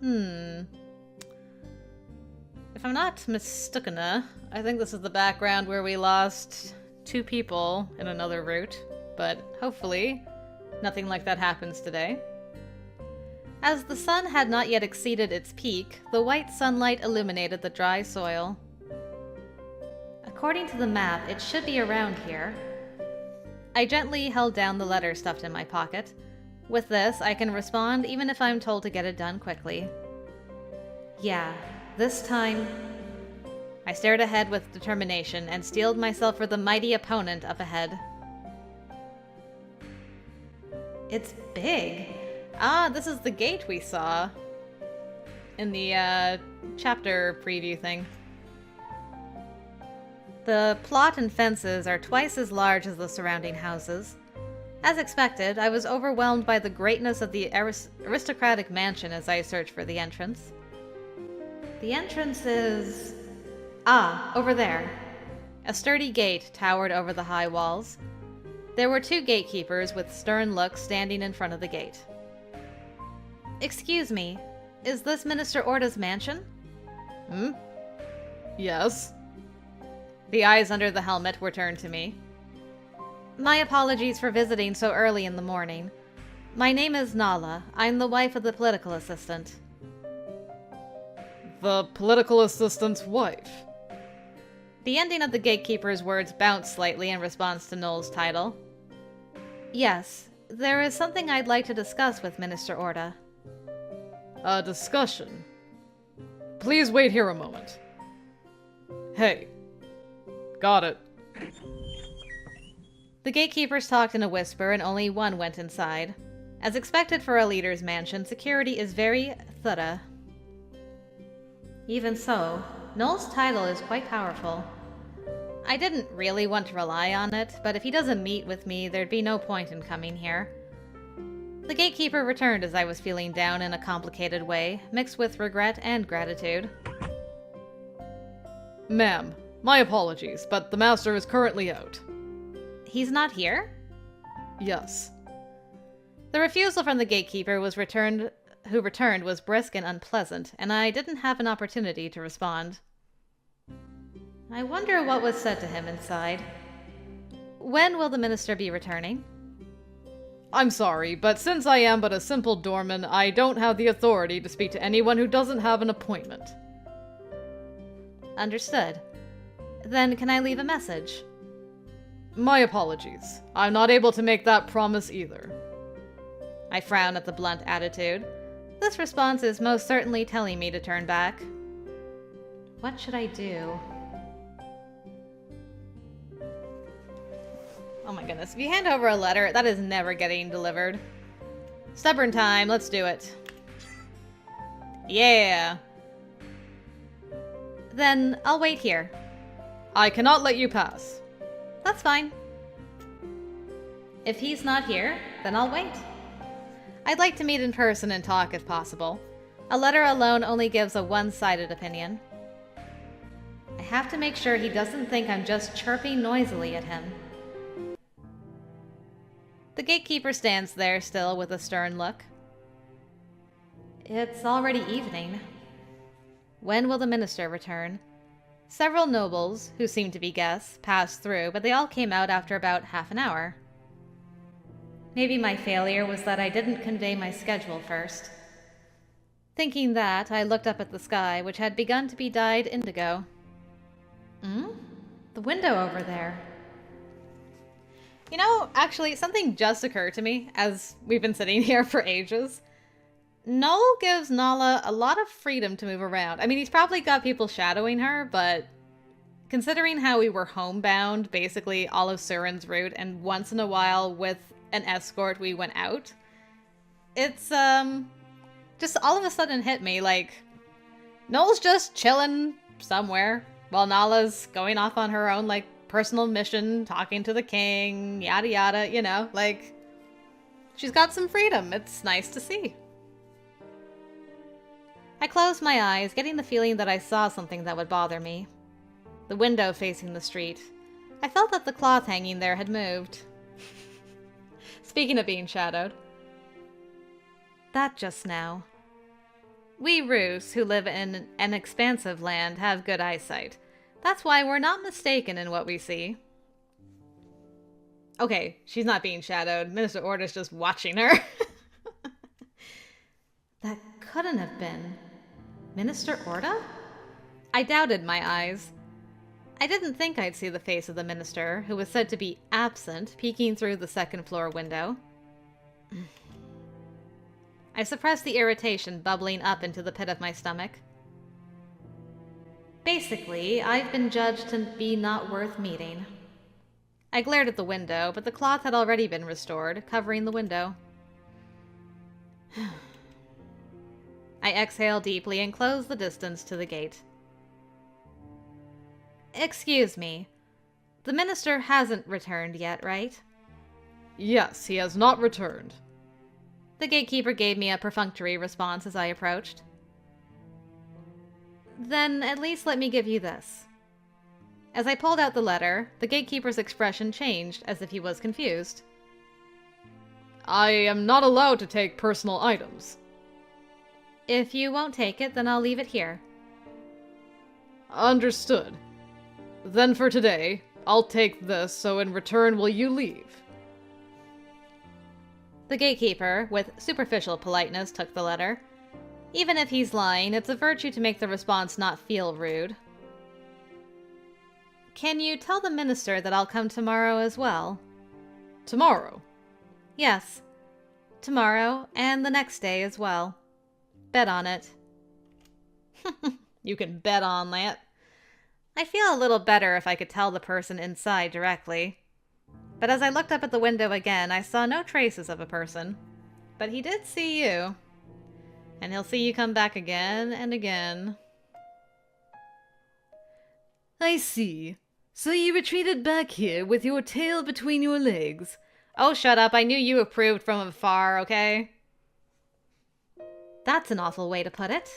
Hmm. If I'm not mistaken, I think this is the background where we lost 2 people in another route, but hopefully nothing like that happens today. As the sun had not yet exceeded its peak, the white sunlight illuminated the dry soil. According to the map, it should be around here. I gently held down the letter stuffed in my pocket. With this, I can respond even if I'm told to get it done quickly. Yeah, this time... I stared ahead with determination and steeled myself for the mighty opponent up ahead. It's big. Ah, this is the gate we saw in the chapter preview thing. The plot and fences are twice as large as the surrounding houses. As expected, I was overwhelmed by the greatness of the aristocratic mansion as I searched for the entrance. The entrance is... Ah, over there. A sturdy gate towered over the high walls. There were 2 gatekeepers with stern looks standing in front of the gate. Excuse me, is this Minister Orda's mansion? Hmm? Yes. The eyes under the helmet were turned to me. My apologies for visiting so early in the morning. My name is Naala. I'm the wife of the political assistant. The political assistant's wife. The ending of the gatekeeper's words bounced slightly in response to Nohl's title. Yes, there is something I'd like to discuss with Minister Orda. A discussion? Please wait here a moment. Hey. Got it. The gatekeepers talked in a whisper and only one went inside. As expected for a leader's mansion, security is very thorough. Even so, Nohl's title is quite powerful. I didn't really want to rely on it, but if he doesn't meet with me, there'd be no point in coming here. The gatekeeper returned as I was feeling down in a complicated way, mixed with regret and gratitude. Ma'am, my apologies, but the master is currently out. He's not here? Yes. The refusal from the gatekeeper who returned was brisk and unpleasant, and I didn't have an opportunity to respond. I wonder what was said to him inside. When will the minister be returning? I'm sorry, but since I am but a simple doorman, I don't have the authority to speak to anyone who doesn't have an appointment. Understood. Then can I leave a message? My apologies. I'm not able to make that promise either. I frown at the blunt attitude. This response is most certainly telling me to turn back. What should I do? Oh my goodness, if you hand over a letter, that is never getting delivered. Stubborn time, let's do it. Yeah. Then I'll wait here. I cannot let you pass. That's fine. If he's not here, then I'll wait. I'd like to meet in person and talk if possible. A letter alone only gives a one-sided opinion. I have to make sure he doesn't think I'm just chirping noisily at him. The gatekeeper stands there still with a stern look. It's already evening. When will the minister return? Several nobles, who seemed to be guests, passed through, but they all came out after about half an hour. Maybe my failure was that I didn't convey my schedule first. Thinking that, I looked up at the sky, which had begun to be dyed indigo. The window over there. You know, actually, something just occurred to me as we've been sitting here for ages. Nohl gives Naala a lot of freedom to move around. I mean, he's probably got people shadowing her, but considering how we were homebound basically all of Surin's route, and once in a while with an escort we went out, it's just all of a sudden hit me like Nohl's just chilling somewhere while Naala's going off on her own like personal mission, talking to the king, yada yada, you know, like she's got some freedom. It's nice to see. I closed my eyes, getting the feeling that I saw something that would bother me. The window facing the street. I felt that the cloth hanging there had moved. Speaking of being shadowed. That just now. We Roos, who live in an expansive land, have good eyesight. That's why we're not mistaken in what we see. Okay, she's not being shadowed. Minister Orta's just watching her. That couldn't have been Minister Orta? I doubted my eyes. I didn't think I'd see the face of the minister, who was said to be absent, peeking through the second-floor window. I suppressed the irritation bubbling up into the pit of my stomach. Basically, I've been judged to be not worth meeting. I glared at the window, but the cloth had already been restored, covering the window. I exhaled deeply and closed the distance to the gate. Excuse me. The minister hasn't returned yet, right? Yes, he has not returned. The gatekeeper gave me a perfunctory response as I approached. Then at least let me give you this. As I pulled out the letter, the gatekeeper's expression changed as if he was confused. I am not allowed to take personal items. If you won't take it, then I'll leave it here. Understood. Then for today, I'll take this, so in return will you leave? The gatekeeper, with superficial politeness, took the letter. Even if he's lying, it's a virtue to make the response not feel rude. Can you tell the minister that I'll come tomorrow as well? Tomorrow? Yes. Tomorrow, and the next day as well. Bet on it. You can bet on that. I feel a little better if I could tell the person inside directly. But as I looked up at the window again, I saw no traces of a person. But he did see you. And he'll see you come back again and again. I see. So you retreated back here with your tail between your legs. Oh, shut up. I knew you approved from afar, okay? That's an awful way to put it.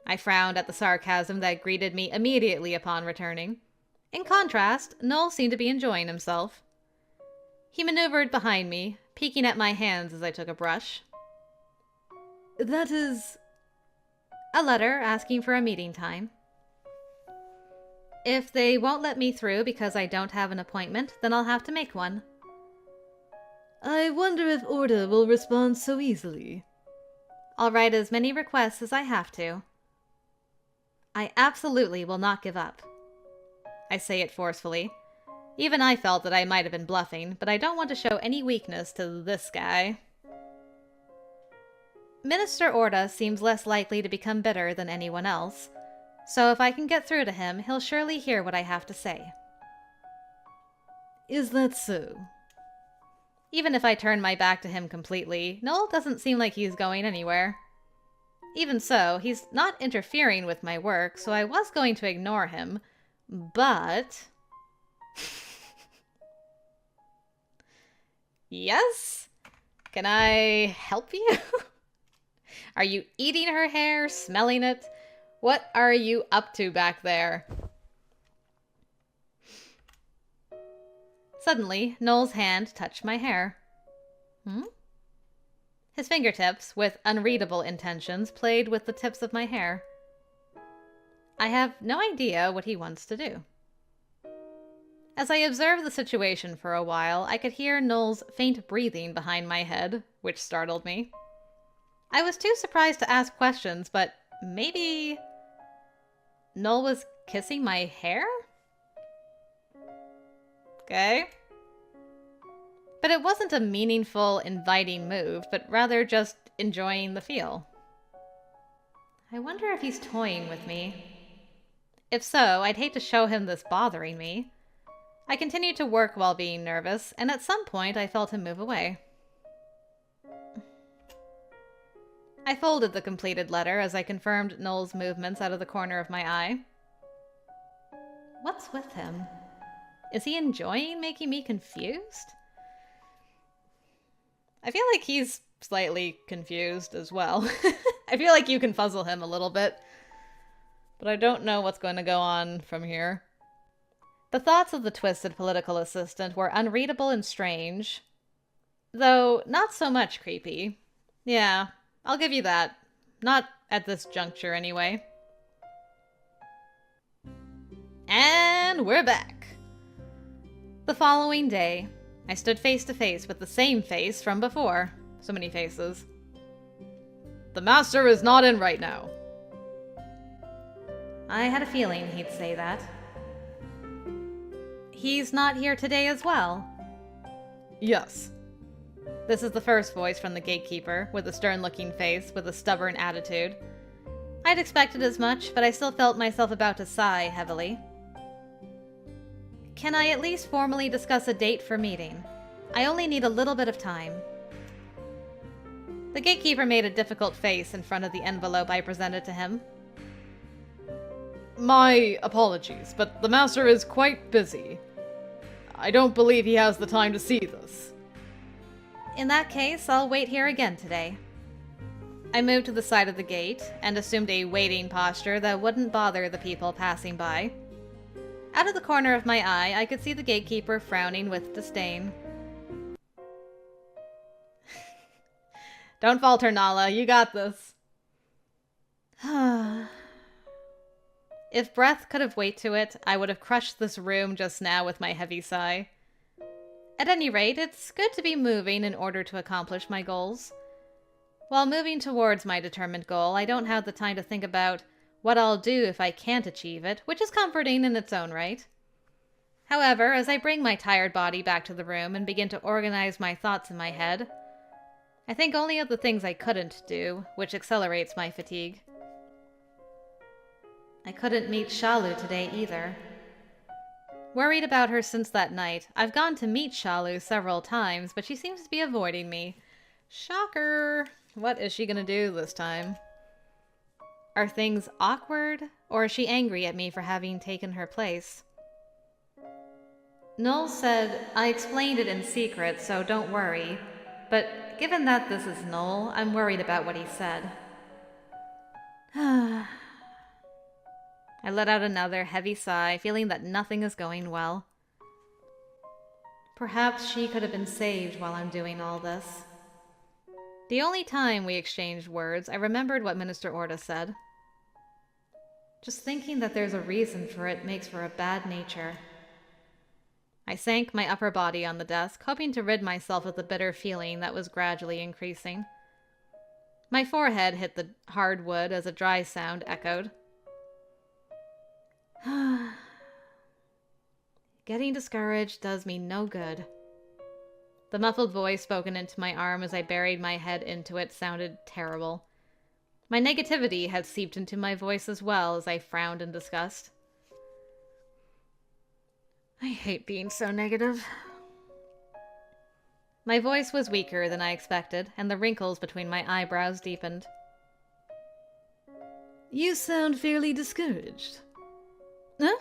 I frowned at the sarcasm that greeted me immediately upon returning. In contrast, Nohl seemed to be enjoying himself. He maneuvered behind me, peeking at my hands as I took a brush. That is... a letter asking for a meeting time. If they won't let me through because I don't have an appointment, then I'll have to make one. I wonder if Orta will respond so easily. I'll write as many requests as I have to. I absolutely will not give up. I say it forcefully. Even I felt that I might have been bluffing, but I don't want to show any weakness to this guy. Minister Orta seems less likely to become bitter than anyone else, so if I can get through to him, he'll surely hear what I have to say. Is that so? Even if I turn my back to him completely, Nohl doesn't seem like he's going anywhere. Even so, he's not interfering with my work, so I was going to ignore him, but... Yes? Can I help you? Are you eating her hair, smelling it? What are you up to back there? Suddenly, Nohl's hand touched my hair. His fingertips, with unreadable intentions, played with the tips of my hair. I have no idea what he wants to do. As I observed the situation for a while, I could hear Nohl's faint breathing behind my head, which startled me. I was too surprised to ask questions, but maybe Nohl was kissing my hair? Okay. But it wasn't a meaningful, inviting move, but rather just enjoying the feel. I wonder if he's toying with me. If so, I'd hate to show him this bothering me. I continued to work while being nervous, and at some point I felt him move away. I folded the completed letter as I confirmed Nohl's movements out of the corner of my eye. What's with him? Is he enjoying making me confused? I feel like he's slightly confused as well. I feel like you can puzzle him a little bit. But I don't know what's going to go on from here. The thoughts of the twisted political assistant were unreadable and strange. Though not so much creepy. Yeah, I'll give you that. Not At this juncture, anyway. And we're back. The following day, I stood face to face with the same face from before. So many faces. The master is not in right now. I had a feeling he'd say that. He's not here today as well? Yes. This is the first voice from the gatekeeper, with a stern-looking face, with a stubborn attitude. I'd expected as much, but I still felt myself about to sigh heavily. Can I at least formally discuss a date for meeting? I only need a little bit of time. The gatekeeper made a difficult face in front of the envelope I presented to him. My apologies, but the master is quite busy. I don't believe he has the time to see this. In that case, I'll wait here again today. I moved to the side of the gate and assumed a waiting posture that wouldn't bother the people passing by. Out of the corner of my eye, I could see the gatekeeper frowning with disdain. Don't falter, Naala. You got this. If breath could have weight to it, I would have crushed this room just now with my heavy sigh. At any rate, it's good to be moving in order to accomplish my goals. While moving towards my determined goal, I don't have the time to think about what I'll do if I can't achieve it, which is comforting in its own right. However, as I bring my tired body back to the room and begin to organize my thoughts in my head, I think only of the things I couldn't do, which accelerates my fatigue. I couldn't meet Shalu today either. Worried about her since that night, I've gone to meet Shalu several times, but she seems to be avoiding me. Shocker! What is she gonna do this time? Are things awkward, or is she angry at me for having taken her place? Nohl said, I explained it in secret, so don't worry. But given that this is Nohl, I'm worried about what he said. I let out another heavy sigh, feeling that nothing is going well. Perhaps she could have been saved while I'm doing all this. The only time we exchanged words, I remembered what Minister Orda said. Just thinking that there's a reason for it makes for a bad nature. I sank my upper body on the desk, hoping to rid myself of the bitter feeling that was gradually increasing. My forehead hit the hard wood as a dry sound echoed. Getting discouraged does me no good. The muffled voice spoken into my arm as I buried my head into it sounded terrible. My negativity had seeped into my voice as well as I frowned in disgust. I hate being so negative. My voice was weaker than I expected, and the wrinkles between my eyebrows deepened. You sound fairly discouraged. Huh?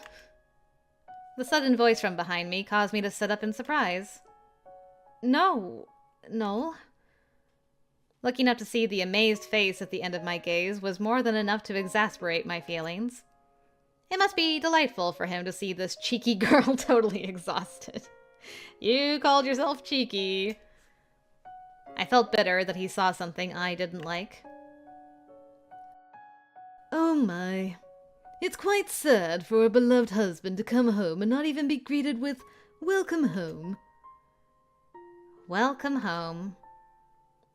The sudden voice from behind me caused me to sit up in surprise. No, Nohl. Looking up to see the amazed face at the end of my gaze was more than enough to exasperate my feelings. It must be delightful for him to see this cheeky girl totally exhausted. You called yourself cheeky. I felt bitter that he saw something I didn't like. Oh my. It's quite sad for a beloved husband to come home and not even be greeted with, "Welcome home." Welcome home.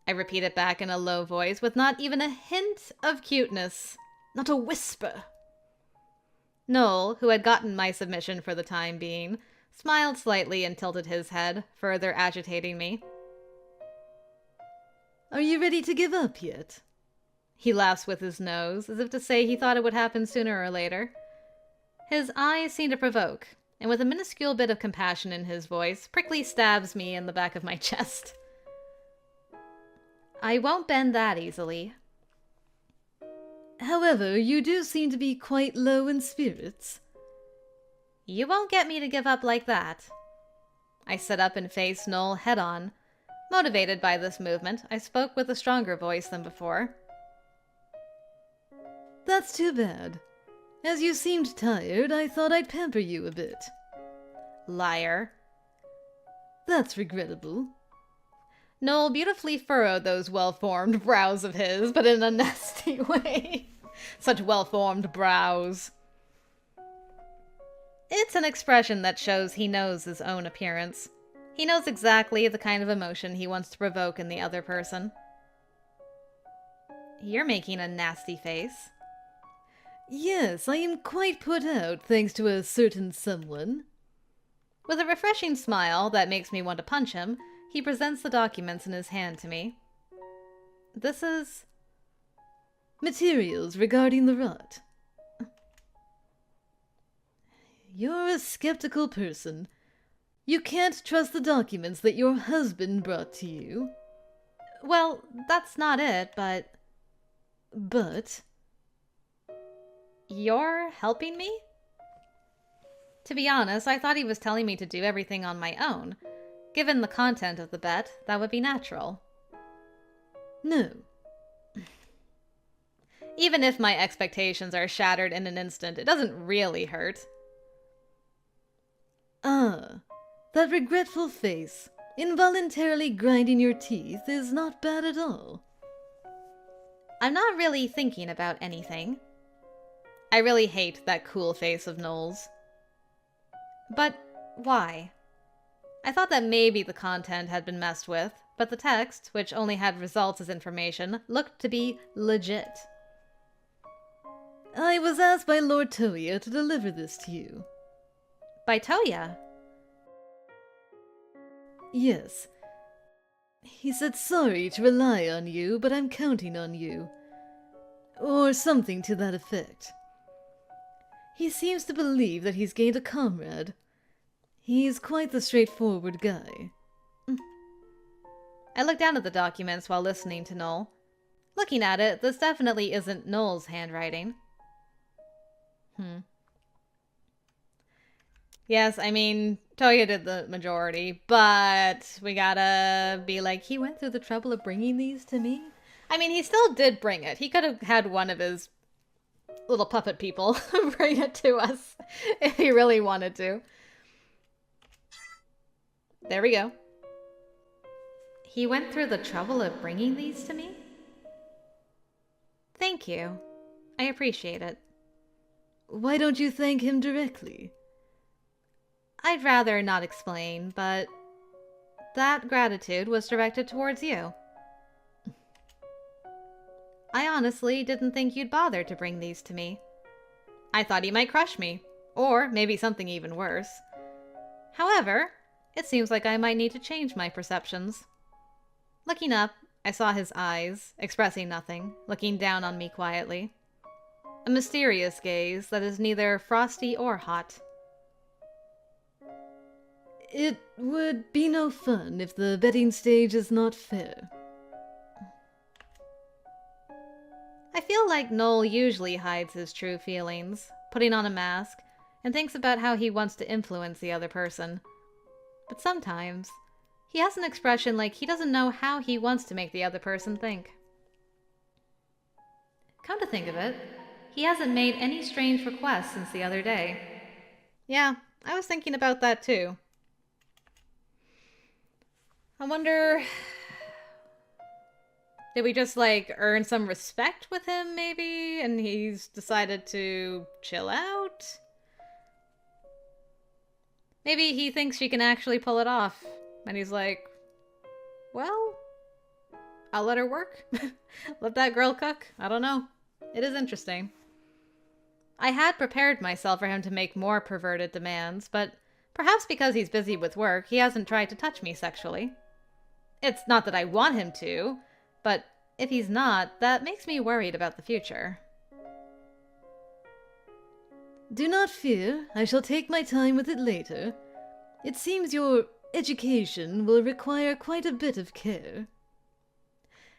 I repeated back in a low voice with not even a hint of cuteness. Not a whisper. Nohl, who had gotten my submission for the time being, smiled slightly and tilted his head, further agitating me. Are you ready to give up yet? He laughs with his nose, as if to say he thought it would happen sooner or later. His eyes seem to provoke, and with a minuscule bit of compassion in his voice, prickly stabs me in the back of my chest. I won't bend that easily. However, you do seem to be quite low in spirits. You won't get me to give up like that. I sat up and faced Nohl head-on. Motivated by this movement, I spoke with a stronger voice than before. That's too bad. As you seemed tired, I thought I'd pamper you a bit. Liar. That's regrettable. Nohl beautifully furrowed those well-formed brows of his, but in a nasty way. Such well-formed brows. It's an expression that shows he knows his own appearance. He knows exactly the kind of emotion he wants to provoke in the other person. You're making a nasty face. Yes, I am quite put out thanks to a certain someone. With a refreshing smile that makes me want to punch him, he presents the documents in his hand to me. This is... materials regarding the rot. You're a skeptical person. You can't trust the documents that your husband brought to you. Well, that's not it, but... But... You're helping me? To be honest, I thought he was telling me to do everything on my own. Given the content of the bet, that would be natural. No. Even if my expectations are shattered in an instant, it doesn't really hurt. Ah, that regretful face, involuntarily grinding your teeth, is not bad at all. I'm not really thinking about anything. I really hate that cool face of Nohl's. But why? I thought that maybe the content had been messed with, but the text, which only had results as information, looked to be legit. I was asked by Lord Toya to deliver this to you. By Toya? Yes. He said sorry to rely on you, but I'm counting on you. Or something to that effect. He seems to believe that he's gained a comrade. He's quite the straightforward guy. I looked down at the documents while listening to Nohl. Looking at it, this definitely isn't Nohl's handwriting. Yes, I mean, Toya did the majority, but we gotta be like, he went through the trouble of bringing these to me? I mean, he still did bring it. He could have had one of his little puppet people bring it to us if he really wanted to. There we go. He went through the trouble of bringing these to me? Thank you. I appreciate it. Why don't you thank him directly? I'd rather not explain, but that gratitude was directed towards you. I honestly didn't think you'd bother to bring these to me. I thought he might crush me, or maybe something even worse. However, it seems like I might need to change my perceptions. Looking up, I saw his eyes, expressing nothing, looking down on me quietly. A mysterious gaze that is neither frosty or hot. It would be no fun if the betting stage is not fair. I feel like Nohl usually hides his true feelings, putting on a mask, and thinks about how he wants to influence the other person. But sometimes, he has an expression like he doesn't know how he wants to make the other person think. Come to think of it, he hasn't made any strange requests since the other day. Yeah, I was thinking about that too. I wonder... did we just, like, earn some respect with him, maybe? And he's decided to chill out? Maybe he thinks she can actually pull it off. And he's like, well, I'll let her work. Let that girl cook. I don't know. It is interesting. I had prepared myself for him to make more perverted demands, but perhaps because he's busy with work, he hasn't tried to touch me sexually. It's not that I want him to, but if he's not, that makes me worried about the future. Do not fear, I shall take my time with it later. It seems your education will require quite a bit of care.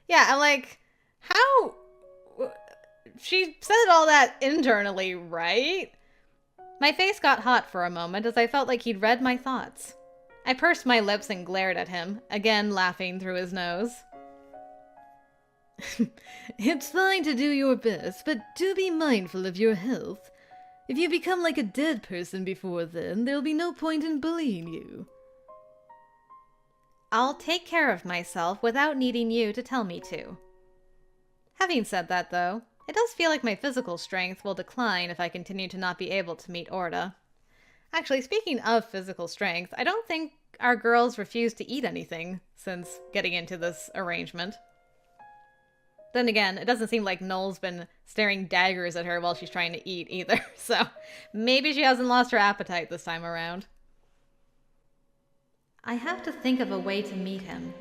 Yeah, I'm like, how... she said all that internally, right? My face got hot for a moment as I felt like he'd read my thoughts. I pursed my lips and glared at him, again laughing through his nose. It's fine to do your best, but do be mindful of your health. If you become like a dead person before then, there'll be no point in bullying you. I'll take care of myself without needing you to tell me to. Having said that, though, it does feel like my physical strength will decline if I continue to not be able to meet Orda. Actually, speaking of physical strength, I don't think our girls refuse to eat anything since getting into this arrangement. Then again, it doesn't seem like Nohl's been staring daggers at her while she's trying to eat either, so maybe she hasn't lost her appetite this time around. I have to think of a way to meet him.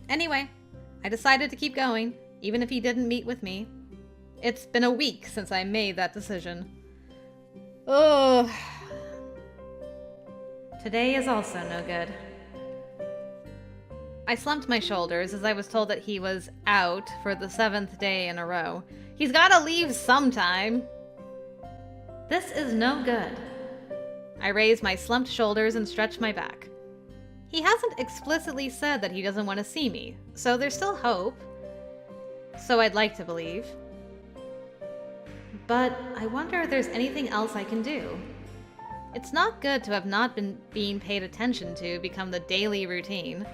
Anyway, I decided to keep going, even if he didn't meet with me. It's been a week since I made that decision. Oh. Today is also no good. I slumped my shoulders as I was told that he was out for the 7th day in a row. He's gotta leave sometime. This is no good. I raised my slumped shoulders and stretched my back. He hasn't explicitly said that he doesn't want to see me, so there's still hope. So I'd like to believe. But I wonder if there's anything else I can do. It's not good to have not been being paid attention to become the daily routine.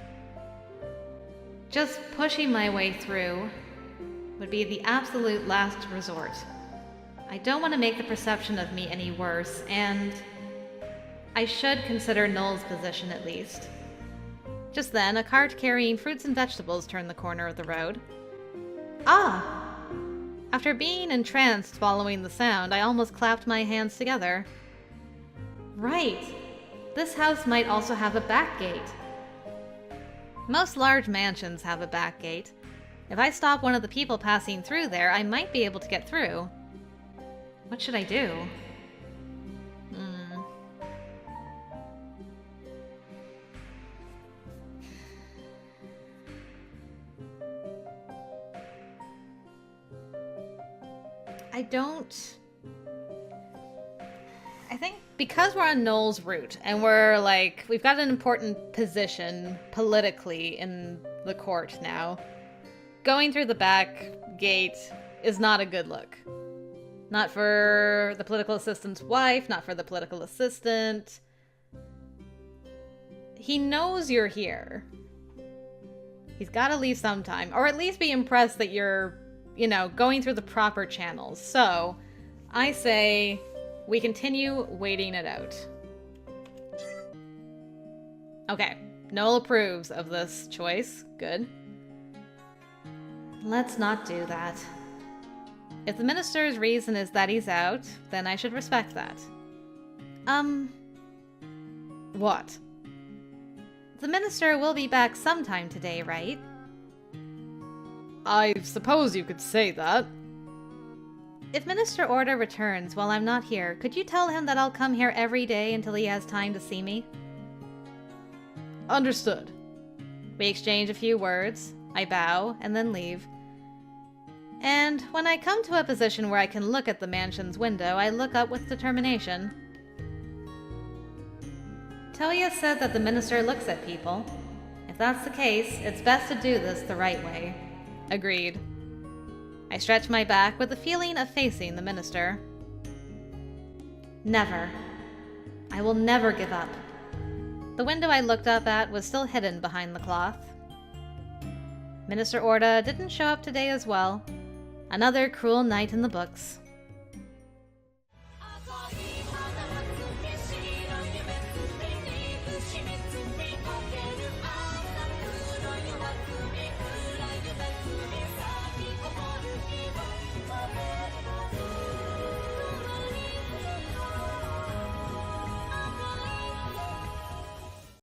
Just pushing my way through would be the absolute last resort. I don't want to make the perception of me any worse, and I should consider Nohl's position at least. Just then, a cart carrying fruits and vegetables turned the corner of the road. Ah! After being entranced following the sound, I almost clapped my hands together. Right! This house might also have a back gate. Most large mansions have a back gate. If I stop one of the people passing through there, I might be able to get through. What should I do? I think because we're on Nohl's route and we've got an important position politically in the court now, going through the back gate is not a good look. Not for the political assistant's wife, not for the political assistant. He knows you're here. He's got to leave sometime, or at least be impressed that you're, going through the proper channels. So, I say we continue waiting it out. Okay, Nohl approves of this choice. Good. Let's not do that. If the minister's reason is that he's out, then I should respect that. What? The minister will be back sometime today, right? I suppose you could say that. If Minister Orda returns while I'm not here, could you tell him that I'll come here every day until he has time to see me? Understood. We exchange a few words, I bow, and then leave. And when I come to a position where I can look at the mansion's window, I look up with determination. Toya said that the minister looks at people. If that's the case, it's best to do this the right way. Agreed. I stretch my back with the feeling of facing the minister. Never. I will never give up. The window I looked up at was still hidden behind the cloth. Minister Orda didn't show up today as well. Another cruel night in the books.